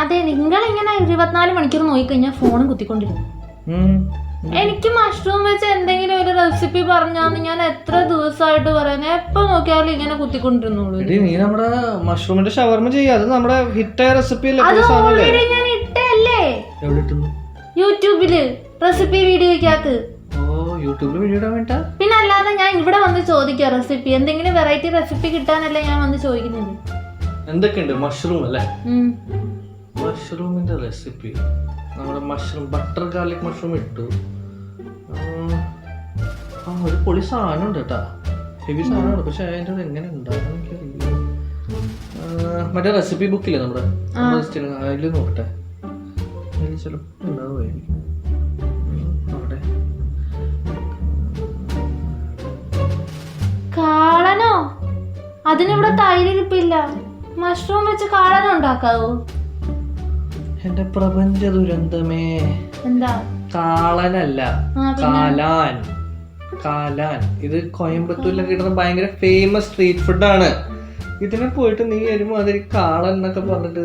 അതെ, നിങ്ങളിങ്ങനെ 24 മണിക്കൂർ നോക്കിക്കഴിഞ്ഞാൽ ഫോണും കുത്തിക്കൊണ്ടിരുന്നു. എനിക്ക് മഷ്റൂം വെച്ച് എന്തെങ്കിലും ഒരു റെസിപ്പി പറഞ്ഞാന്ന് ഞാൻ എത്ര ദിവസമായിട്ട് പറയുന്നത്. എപ്പോ നോക്കിയാലും ഇങ്ങനെ കുത്തിക്കൊണ്ടിരുന്നുള്ളൂ. നീ നമ്മുടെ മഷ്റൂമിന്റെ ഷവർമ ചെയ്യാ, അത് നമ്മുടെ ഹിറ്റായ റെസിപ്പി അത് ഓൾറെഡി ഞാൻ ഇട്ടല്ലേ യൂട്യൂബില് റെസിപ്പി വീഡിയോക്കകത്ത്. പിന്നെ അല്ലാതെ ഞാൻ ഇവിടെ വന്ന് ചോദിക്കാം റെസിപ്പി, എന്തെങ്കിലും വെറൈറ്റി റെസിപ്പി കിട്ടാനല്ലേ ഞാൻ വന്ന് ചോദിക്കുന്നത്. എന്തൊക്കെയുണ്ട്? മഷ്റൂം അല്ലേ? മഷ്റൂമിന്റെ റെസിപ്പി നമ്മുടെ മഷ്റൂം ബട്ടർ ഗാർലിക് മഷ്റൂം ഇട്ടു. ഒരു പൊളി സാധനം ഉണ്ട് കേട്ടാ, ഹെവി സാധനമാണ്. പക്ഷെ അതിൻ്റെ എങ്ങനെ ഉണ്ടാക്കണം എനിക്കറിയില്ല. മറ്റേ റെസിപ്പി ബുക്കില്ലേ നമ്മുടെ അതിൽ നോക്കട്ടെ, അതിൽ ചിലപ്പോൾ ഉണ്ടാവുമായിരിക്കും. അവിടെ കാളനോ? അതിനിവിടെ തൈരിരിപ്പില്ല. മഷ്റൂം വെച്ച് കാളനോ ഉണ്ടാക്കാവോ? എന്റെ പ്രപഞ്ച ദുരന്തമേ, എന്താ കാളനല്ല, കാലാൻ. കാലാൻ ഇത് കോയമ്പത്തൂരിലൊക്കെ കിട്ടുന്ന ഭയങ്കര ഫേമസ് സ്ട്രീറ്റ് ഫുഡാണ്. ഇതിനെ പോയിട്ട് നീ ഒരുമാതിരി കാളൻ എന്നൊക്കെ പറഞ്ഞിട്ട്.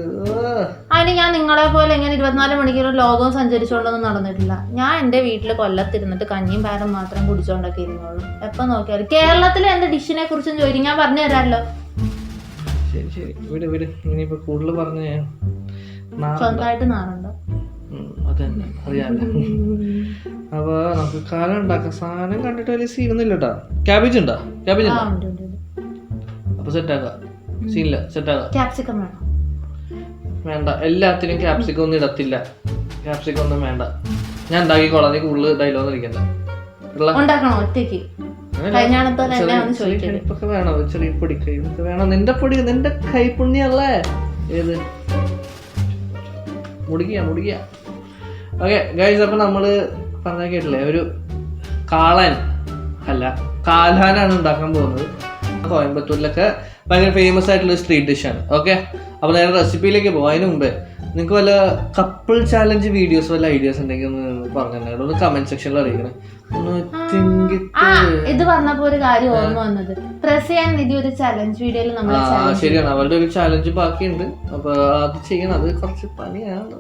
അതിന് ഞാൻ നിങ്ങളെ പോലെ ഇങ്ങനെ 24 മണിക്കൂർ ലോകവും സഞ്ചരിച്ചോണ്ടൊന്നും നടന്നിട്ടില്ല. ഞാൻ എന്റെ വീട്ടില് കൊല്ലത്തിരുന്നിട്ട് കഞ്ഞിയും പാരം മാത്രം കുടിച്ചോണ്ടൊക്കെ ഇരുന്നോളൂ. എപ്പൊ നോക്കിയാലും കേരളത്തിലെ എന്റെ ഡിഷിനെ കുറിച്ചും ചോദിക്കും, ഞാൻ പറഞ്ഞു തരാമല്ലോ. ശരി ശരി, വിട് വിട്. ഇനിയിപ്പോ കൂടുതൽ പറഞ്ഞ സ്വന്തമായിട്ട് നാറുണ്ടോ? അതന്നെ അറിയാലോ. അപ്പൊ നമുക്ക് കാലം ഉണ്ടാക്കാം. സാധനം കണ്ടിട്ട് വലിയ സീനൊന്നും ഇല്ല കേട്ടാ. ക്യാബേജ് ഉണ്ടോ? ക്യാബേജ് ഉണ്ടോ? അപ്പൊ സെറ്റാക്കാം. സീനില്ല, സെറ്റാക്കാം. ക്യാപ്സിക്കം വേണം? വേണ്ട, എല്ലാത്തിനും ക്യാപ്സിക്കം ഒന്നും ഇടത്തില്ല. ക്യാപ്സിക്കം ഒന്നും വേണ്ട, ഞാൻ ഉണ്ടാക്കിക്കോളാം. നീ കൂടുതൽ ഡയലോഗ് ഇരിക്കണ്ട. ഉണ്ടാക്കണോ ഒറ്റയ്ക്ക്? ഇപ്പൊക്കെ വേണോ? ചെറിയ പൊടി കൈ വേണം. നിന്റെ പൊടി, നിന്റെ കൈപ്പുണ്യല്ലേ ഏത്? മുടിക്കുക. ഓക്കെ ഗൈസ്, അപ്പൊ നമ്മള് പറഞ്ഞ കേട്ടില്ലേ, ഒരു കാളൻ അല്ല കാലാനാണ് ഉണ്ടാക്കാൻ പോകുന്നത്. കോയമ്പത്തൂരിലൊക്കെ ഭയങ്കര ഫേമസ് ആയിട്ടുള്ള സ്ട്രീറ്റ് ഡിഷാണ്. ഓക്കെ, അപ്പൊ നേരെ റെസിപ്പിയിലേക്ക് പോകാം. അതിന് മുമ്പേ നിങ്ങൾക്ക് വല്ല കപ്പിൾ ചാലഞ്ച് വീഡിയോസ് വല്ല ഐഡിയാസ് ഉണ്ടെങ്കിൽ ഒന്ന് പറഞ്ഞിട്ടുണ്ടെങ്കിൽ ഒന്ന് കമന്റ് സെക്ഷനിൽ അറിയിക്കണേ. ഇത് പറഞ്ഞപ്പോ ഒരു കാര്യം ഓർമ്മ വന്നത്, ഒരു ചലഞ്ച് വീഡിയോയിൽ ശരിയാണ്, അവരുടെ ഒരു ചാലഞ്ച് ബാക്കിയുണ്ട്. അപ്പൊ അത് ചെയ്യണം. അത് കുറച്ച് പണിയാണ്.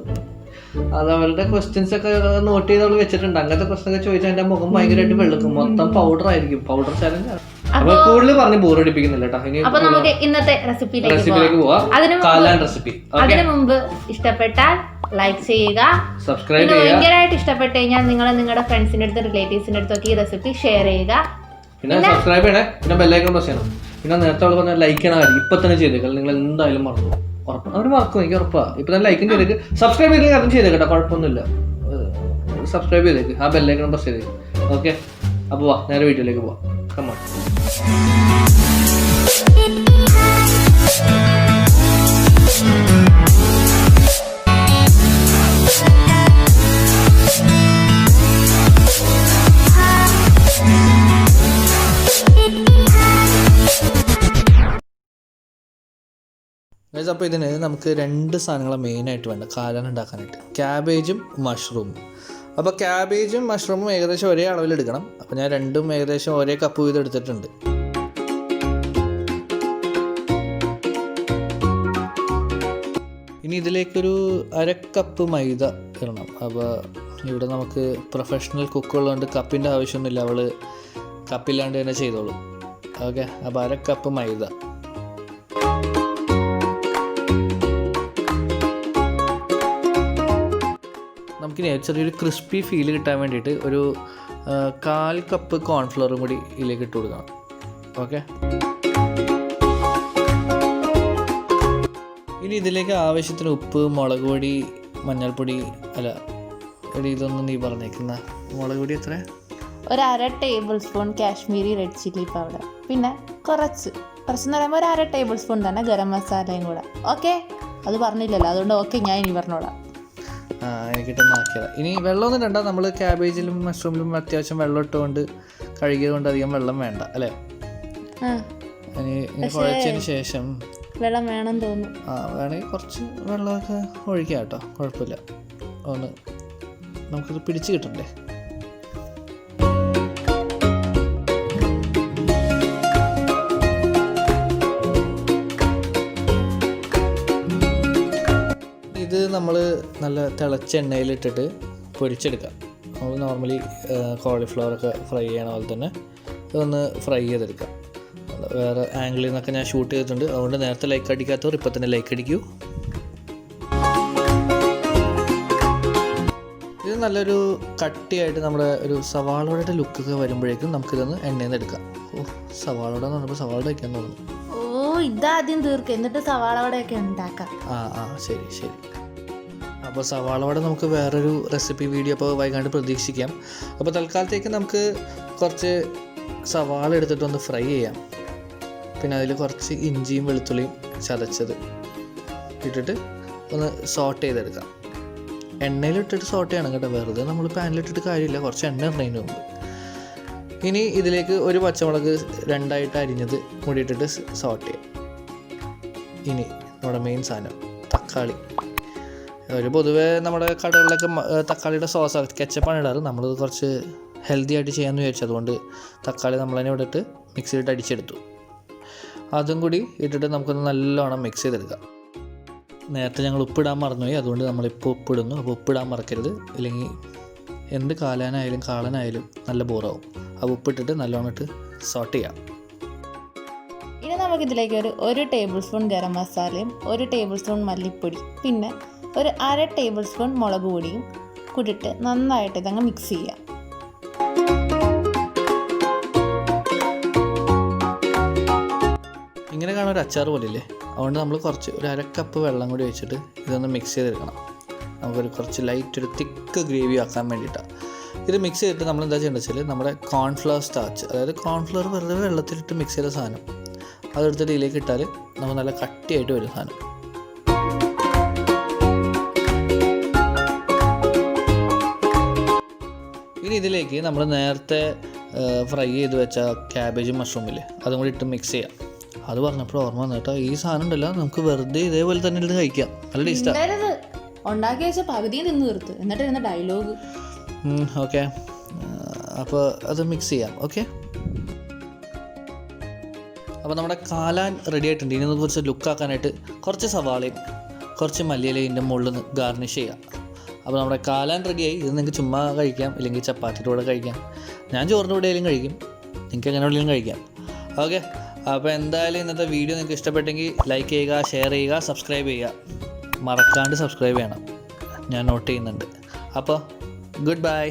അത് അവരുടെ ക്വസ്റ്റ്യൻസ് ഒക്കെ നോട്ട് ചെയ്ത് അവള് വെച്ചിട്ടുണ്ട്. അങ്ങനത്തെ ക്വസ്റ്റൻ ഒക്കെ ചോദിച്ചാൽ എന്റെ മുഖം ഭയങ്കരമായിട്ട് വെളുക്കും. മൊത്തം പൗഡർ ആയിരിക്കും. പൗഡർ ചാലഞ്ച് ആണ്. അപ്പൊ കൂടുതൽ പറഞ്ഞ് ബോറടിപ്പിക്കുന്നില്ല കേട്ടോ. അപ്പൊ നമുക്ക് ഇന്നത്തെ റെസിപ്പിയിലേക്ക് പോവാം. കാലാൻ റെസിപ്പി. അതിനു മുമ്പ് ഇഷ്ടപ്പെട്ടാൽ ലൈക്ക് ചെയ്യുക, സബ്സ്ക്രൈബ് ചെയ്യുക. ഭയങ്കരമായിട്ട് ഇഷ്ടപ്പെട്ട് കഴിഞ്ഞാൽ നിങ്ങൾ നിങ്ങളുടെ ഫ്രണ്ട്സിന്റെ അടുത്ത് റിലേറ്റീവ്സിന്റെ അടുത്തൊക്കെ ഈ റെസിപ്പി ഷെയർ ചെയ്യുക. പിന്നെ സബ്സ്ക്രൈബ് ചെയ്യണേ, പിന്നെ ബെല്ലൈക്കൺ പ്രസ് ചെയ്യണം. പിന്നെ നേരത്തെ അവൾ പറഞ്ഞ ലൈക്ക് ചെയ്യണം. ഇപ്പൊ തന്നെ ചെയ്തേക്കാം, നിങ്ങൾ എന്തായാലും മറന്നു. അവർ മറക്കും, എനിക്ക് ഉറപ്പാ. ഇപ്പൊ തന്നെ ലൈക്കും ചെയ്തേക്ക്, സബ്സ്ക്രൈബ് ചെയ്തേക്ക്, അതും ചെയ്തേക്കട്ടെ, കുഴപ്പമൊന്നുമില്ല. സബ്സ്ക്രൈബ് ചെയ്തേക്ക്, ആ ബെല്ലൈക്കൺ പ്രസ് ചെയ്തേക്ക്. ഓക്കെ, അപ്പൊ വാ നേരെ വീഡിയോയിലേക്ക് പോവാം. കമോൺ. അപ്പോൾ ഇതിന് നമുക്ക് 2 സാധനങ്ങളാണ് മെയിനായിട്ട് വേണ്ട കാലാൻ ഉണ്ടാക്കാനായിട്ട്. ക്യാബേജും മഷ്റൂമും. അപ്പോൾ ക്യാബേജും മഷ്റൂമും ഏകദേശം ഒരേ അളവിലെടുക്കണം. അപ്പോൾ ഞാൻ രണ്ടും ഏകദേശം ഒരേ കപ്പ് വീതം എടുത്തിട്ടുണ്ട്. ഇനി ഇതിലേക്കൊരു 1/2 കപ്പ് മൈദ ഇടണം. അപ്പോൾ ഇവിടെ നമുക്ക് പ്രൊഫഷണൽ കുക്കുള്ളതുകൊണ്ട് കപ്പിൻ്റെ ആവശ്യമൊന്നുമില്ല, അവൾ കപ്പില്ലാണ്ട് തന്നെ ചെയ്തോളും. ഓക്കെ, അപ്പോൾ 1/2 കപ്പ് മൈദ. നമുക്കിനി ചെറിയൊരു ക്രിസ്പി ഫീൽ കിട്ടാൻ വേണ്ടിയിട്ട് ഒരു 1/4 കപ്പ് കോൺഫ്ലവറും കൂടി ഇതിലേക്ക് ഇട്ട് കൊടുക്കണം. ഓക്കെ, ഇനി ഇതിലേക്ക് ആവശ്യത്തിന് ഉപ്പ്, മുളക് പൊടി, മഞ്ഞൾപ്പൊടി, അല്ല എടി ഇതൊന്നും നീ പറഞ്ഞേക്കുന്ന മുളക് പൊടി എത്ര? 1/2 table spoon Kashmiri red chilli powder. പിന്നെ കുറച്ചെന്ന് പറയുമ്പോൾ 1/2 ടേബിൾ സ്പൂൺ തന്നെ ഗരം മസാലയും കൂടെ. ഓക്കെ, അത് പറഞ്ഞില്ലല്ലോ, അതുകൊണ്ട് ഓക്കെ ഞാൻ ഇനി പറഞ്ഞോളാം. എനിക്കിട്ടൊന്ന് ആക്കിയതാണ്. ഇനി വെള്ളമൊന്നും വേണ്ട, നമ്മൾ ക്യാബേജിലും മഷ്റൂമിലും അത്യാവശ്യം വെള്ളം ഇട്ടുകൊണ്ട് കഴുകിയത് കൊണ്ട് അധികം വെള്ളം വേണ്ട അല്ലേ? ഇനി കുഴച്ചതിന് ശേഷം വെള്ളം വേണം തോന്നുന്നു. വേണമെങ്കിൽ കുറച്ച് വെള്ളമൊക്കെ ഒഴിക്കാം കേട്ടോ, കുഴപ്പമില്ല. ഒന്ന് നമുക്കിത് പിടിച്ച് കിട്ടണ്ടേ. ഇത് നമ്മൾ നല്ല തിളച്ച എണ്ണയിലിട്ടിട്ട് പൊരിച്ചെടുക്കാം. നമ്മൾ നോർമലി കോളിഫ്ലവറൊക്കെ ഫ്രൈ ചെയ്യണ പോലെ തന്നെ ഇതൊന്ന് ഫ്രൈ ചെയ്തെടുക്കാം. വേറെ ആംഗിളിൽ നിന്നൊക്കെ ഞാൻ ഷൂട്ട് ചെയ്തിട്ടുണ്ട്. അതുകൊണ്ട് നേരത്തെ ലൈക്ക് അടിക്കാത്തവർ ഇപ്പം തന്നെ ലൈക്ക് അടിക്കൂ. ഇത് നല്ലൊരു കട്ടിയായിട്ട് നമ്മുടെ ഒരു സവാളയുടെ ലുക്കൊക്കെ വരുമ്പോഴേക്കും നമുക്കിതൊന്ന് എണ്ണയിൽ നിന്ന് എടുക്കാം. സവാളയുടെ എന്ന് പറഞ്ഞപ്പോൾ സവാള വയ്ക്കാൻ തോന്നുന്നു. ഇതാദ്യം തീർക്കുക, എന്നിട്ട് സവാള വടയൊക്കെ ഉണ്ടാക്കാം. ശരി. അപ്പോൾ സവാള വട നമുക്ക് വേറൊരു റെസിപ്പി വീഡിയോ അപ്പോൾ വൈകാണ്ട് പ്രതീക്ഷിക്കാം. അപ്പോൾ തൽക്കാലത്തേക്ക് നമുക്ക് കുറച്ച് സവാള എടുത്തിട്ടൊന്ന് ഫ്രൈ ചെയ്യാം. പിന്നെ അതിൽ കുറച്ച് ഇഞ്ചിയും വെളുത്തുള്ളിയും ചതച്ചത് ഇട്ടിട്ട് ഒന്ന് സോട്ട് ചെയ്തെടുക്കാം. എണ്ണയിലിട്ടിട്ട് സോട്ട് ചെയ്യണം കേട്ടോ, വെറുതെ നമ്മൾ പാനിലിട്ടിട്ട് കാര്യമില്ല, കുറച്ച് എണ്ണ ഇടുന്നതിന് മുമ്പ്. ഇനി ഇതിലേക്ക് ഒരു പച്ചമുളക് 2ആയിട്ട് അരിഞ്ഞത് കൂടി ഇട്ടിട്ട് സോട്ട് ചെയ്യാം. ഇനി നമ്മുടെ മെയിൻ സാധനം തക്കാളി. പൊതുവേ നമ്മുടെ കടകളിലൊക്കെ തക്കാളിയുടെ സോസ് കെച്ചപ്പാണ് ഇടാറ്. നമ്മളിത് കുറച്ച് ഹെൽത്തി ആയിട്ട് ചെയ്യാമെന്ന് വിചാരിച്ചു, അതുകൊണ്ട് തക്കാളി നമ്മൾ തന്നെ ഇവിടെ ഇട്ട് മിക്സിയിലിട്ട് അടിച്ചെടുത്തു. അതും കൂടി ഇട്ടിട്ട് നമുക്കൊന്ന് നല്ലോണം മിക്സ് ചെയ്തെടുക്കാം. നേരത്തെ ഞങ്ങൾ ഉപ്പിടാൻ മറന്നുപോയി, അതുകൊണ്ട് നമ്മളിപ്പോൾ ഉപ്പിടുന്നു. അപ്പോൾ ഉപ്പിടാൻ മറക്കരുത്, ഇല്ലെങ്കിൽ എന്ത് കാലാനായാലും കാളനായാലും നല്ല ബോറാവും. അപ്പോൾ ഉപ്പിട്ടിട്ട് നല്ലോണം ഇട്ട് സോട്ട് ചെയ്യാം. ഇനി നമുക്കിതിലേക്ക് ഒരു ടേബിൾ സ്പൂൺ ഗരം മസാലയും 1 ടേബിൾ സ്പൂൺ മല്ലിപ്പൊടി പിന്നെ 1/2 ടേബിൾ സ്പൂൺ മുളക് പൊടിയും കൂടിയിട്ട് നന്നായിട്ട് ഇതങ്ങ് മിക്സ് ചെയ്യാം. ഇങ്ങനെ കാണാൻ ഒരു അച്ചാർ പോലില്ലേ, അതുകൊണ്ട് നമ്മൾ കുറച്ച് 1/2 കപ്പ് വെള്ളം കൂടി വെച്ചിട്ട് ഇതൊന്ന് മിക്സ് ചെയ്തെടുക്കണം. നമുക്കൊരു കുറച്ച് ലൈറ്റ് ഒരു തിക്ക് ഗ്രേവി ആക്കാൻ വേണ്ടിയിട്ടാണ്. ഇത് മിക്സ് ചെയ്തിട്ട് നമ്മൾ എന്താ ചെയ്യേണ്ടത് വെച്ചാൽ നമ്മുടെ കോൺഫ്ലവർ സ്റ്റാർച്ച്, അതായത് കോൺഫ്ലവർ വെറുതെ വെള്ളത്തിലിട്ട് മിക്സ് ചെയ്ത സാധനം അതെടുത്തിട്ട് ഇതിലേക്ക് ഇട്ടാൽ നമുക്ക് നല്ല കട്ടിയായിട്ട് വരും സാധനം. ഇനി ഇതിലേക്ക് നമ്മൾ നേരത്തെ ഫ്രൈ ചെയ്ത് വെച്ച ക്യാബേജും മഷ്റൂമില്ലേ അതും കൂടി ഇട്ട് മിക്സ് ചെയ്യാം. അത് പറഞ്ഞപ്പോൾ ഓർമ്മ വന്നു കേട്ടോ, ഈ സാധനം ഉണ്ടല്ലോ നമുക്ക് വെറുതെ ഇതേപോലെ തന്നെ എടുത്ത് കഴിക്കാം, നല്ല ടേസ്റ്റാണ്. ഉണ്ടാക്കി വെച്ച പകുതി നിന്ന് തീർത്ത് എന്നിട്ട് ഡയലോഗ്. ഓക്കെ, അപ്പോൾ അത് മിക്സ് ചെയ്യാം. ഓക്കെ, അപ്പോൾ നമ്മുടെ കാലാൻ റെഡി ആയിട്ടുണ്ട്. ഇനി ഒന്ന് കുറച്ച് ലുക്കാക്കാനായിട്ട് കുറച്ച് സവാളയും കുറച്ച് മല്ലിയിലയും ഇതിൻ്റെ മുകളിൽ ഗാർണിഷ് ചെയ്യാം. അപ്പോൾ നമ്മുടെ കാലാൻ റെഡിയായി. ഇത് നിങ്ങൾക്ക് ചുമ്മാ കഴിക്കാം, ഇല്ലെങ്കിൽ ചപ്പാത്തിയുടെ കൂടെ കഴിക്കാം. ഞാൻ ചോറിൻ്റെ കൂടെ ആയാലും കഴിക്കും, നിങ്ങൾക്ക് എങ്ങനെ ഉള്ളിലും കഴിക്കാം. ഓക്കെ, അപ്പോൾ എന്തായാലും ഇന്നത്തെ വീഡിയോ നിങ്ങൾക്ക് ഇഷ്ടപ്പെട്ടെങ്കിൽ ലൈക്ക് ചെയ്യുക, ഷെയർ ചെയ്യുക, സബ്സ്ക്രൈബ് ചെയ്യുക. മറക്കാണ്ട് സബ്സ്ക്രൈബ് ചെയ്യണം, ഞാൻ നോട്ട് ചെയ്യുന്നുണ്ട്. അപ്പോൾ ഗുഡ് ബൈ.